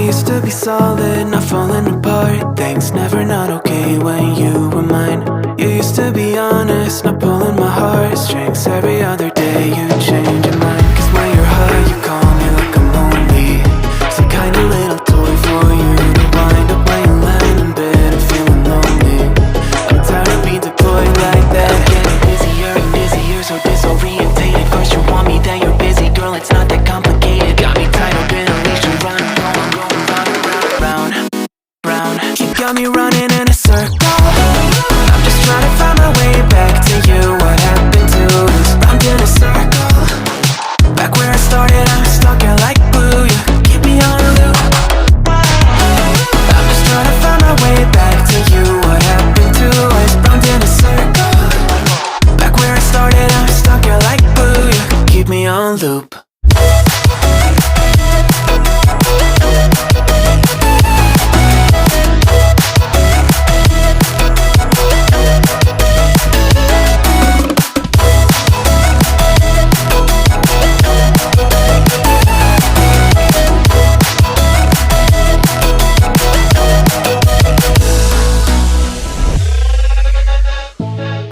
We used to be solid, not falling apart. Things never not okay when you were mine. You used to be honest, not pulling my heartstrings. Every other day you change your mind. Cause when you're high you call me like I'm lonely. Some kind of little toy for you to wind up when you lying in bed and feeling lonely. I'm tired of being deployed like that. I'm getting busier and busier, so disorientated. First you want me, then you're busy. Girl, it's not that complicated. Got me tied up in a leash and running, round, round. You got me running in a circle. I'm just trying to find my way back to you. What happened to us? Round in a circle. Back where I started, I'm stuck here like glue. You keep me on a loop. I'm just trying to find my way back to you. What happened to us? Round in a circle. Back where I started, I'm stuck here like glue. You keep me on loop.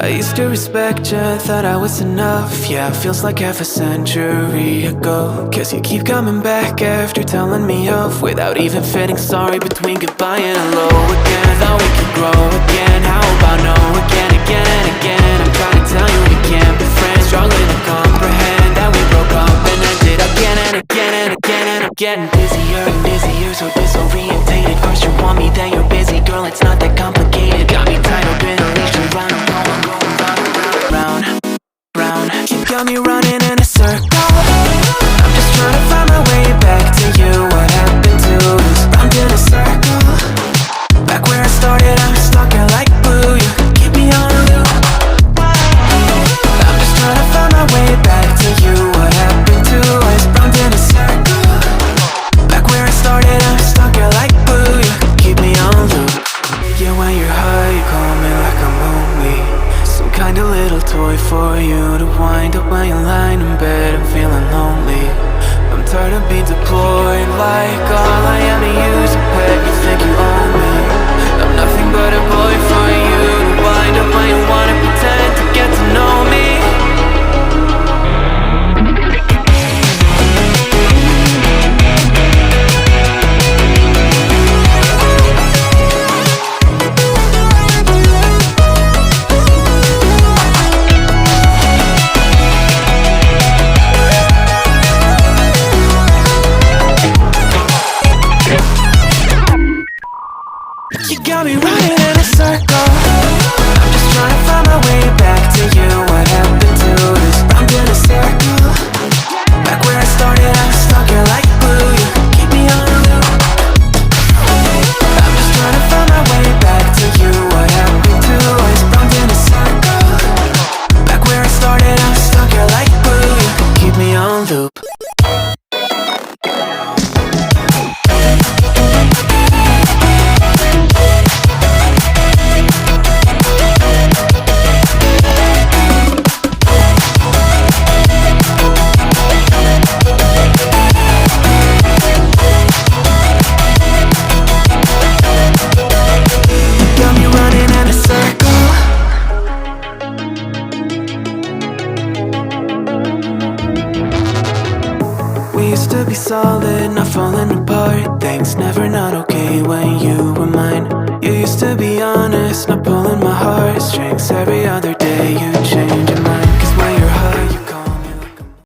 I used to respect you, thought I was enough. Yeah, it feels like half a century ago. Guess you keep coming back after telling me off, without even fitting sorry between goodbye and hello again. Thought we could grow again, how about no again, again and again. I'm trying to tell you we can't be friends, struggling to comprehend that we broke up and ended again and again and again. And I'm getting busier and busier, so disorientated. First you want me, then you're busy. Girl, it's not that complicated. Got me tied up in a leash and running, round, round. You got me running in a circle. I'm just trying to find my way back to you. What happened to us? Round in a circle. Back where I started, I'm stuck here like glue. You keep me on a loop. I'm just trying to find my way back to you. What happened to us? Round in a circle. Back where I started, I'm stuck here like glue. You keep me on loop. Yeah, when you're high, you call me like I'm lonely. Some kind of little toy for you to wind up when you're lying in bed and feeling lonely. I'm tired of being deployed like all I am to use a pet. You think you own me? I'm nothing but a boy for you to wind up when you wanna pretend to get to know me. You got me running in a circle. I'm just trying to find my way back to you. What happened to us? Round in a circle. Back where I started, I'm stuck here like glue. You keep me on a loop. I'm just trying to find my way back to you. What happened to us? Round in a circle. Back where I started, I'm stuck here like glue. You keep me on loop. We used to be solid, not falling apart. Things never not okay when you were mine. You used to be honest, not pulling my heartstrings. Every other